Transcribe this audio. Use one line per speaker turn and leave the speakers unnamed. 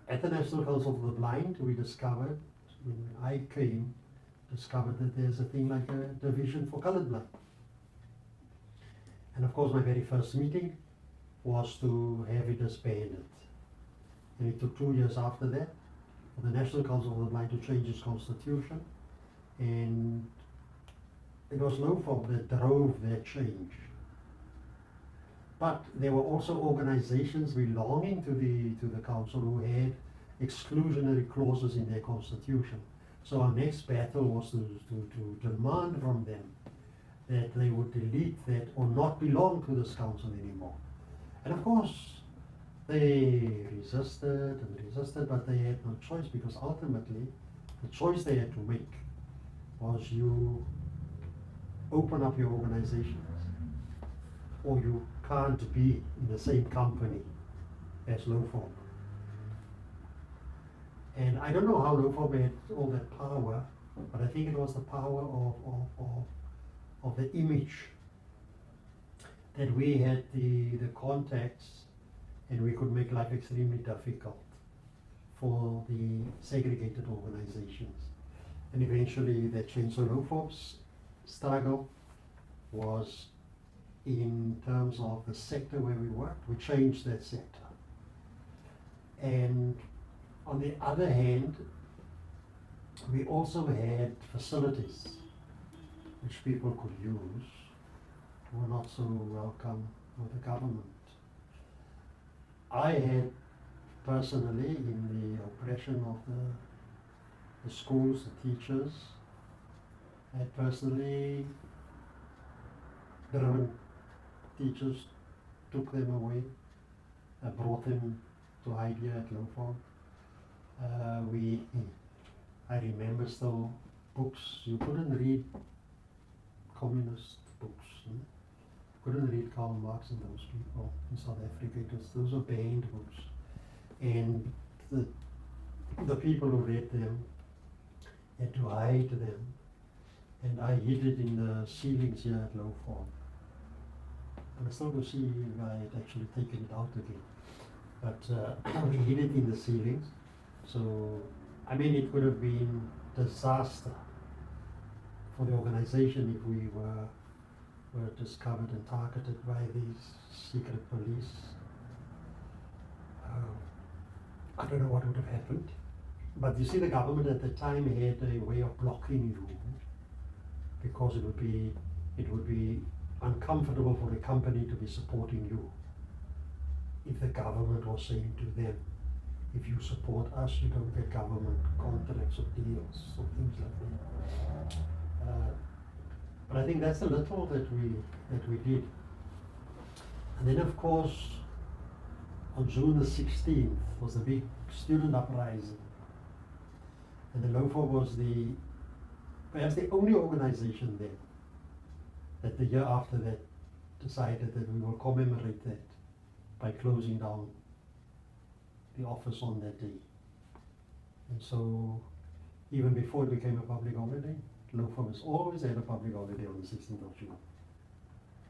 at the National Council for the Blind, we discovered, when I came, discovered that there's a thing like a division for colourblind. And of course my very first meeting was to have it disbanded. And it took 2 years after that for the National Council for the Blind to change its constitution. And it was LOFOB that drove that change. But there were also organizations belonging to the council who had exclusionary clauses in their constitution. So our next battle was to demand from them that they would delete that or not belong to this council anymore. And of course, they resisted and resisted, but they had no choice, because ultimately the choice they had to make was you open up your organizations or you can't be in the same company as LOFOB. And I don't know how LOFOB had all that power, but I think it was the power of the image that we had the contacts, and we could make life extremely difficult for the segregated organizations. And eventually that changed. So LOFOB's struggle was in terms of the sector where we worked. We changed that sector. And on the other hand, we also had facilities which people could use who were not so welcome with the government. I had personally, in the oppression of the schools, the teachers, I had personally driven teachers, took them away, brought them to hide here at LOFOB. I remember still books. You couldn't read communist books. You couldn't read Karl Marx and those people in South Africa. Those were banned books. And the people who read them had to hide them. And I hid it in the ceilings here at LOFOB. And I still to see if I had actually taken it out again. But we hid it in the ceilings. So, I mean, it could have been disaster for the organization if we were discovered and targeted by these secret police. I don't know what would have happened. But you see, the government at the time had a way of blocking you, because it would be uncomfortable for a company to be supporting you if the government was saying to them, if you support us, you don't get government contracts or deals or things like that. But I think that's a little that we did. And then of course, on June the 16th was the big student uprising. And the LOFOB was perhaps the only organization there that the year after that decided that we will commemorate that by closing down the office on that day. And so even before it became a public holiday, LOFOB has always had a public holiday on the 16th of June.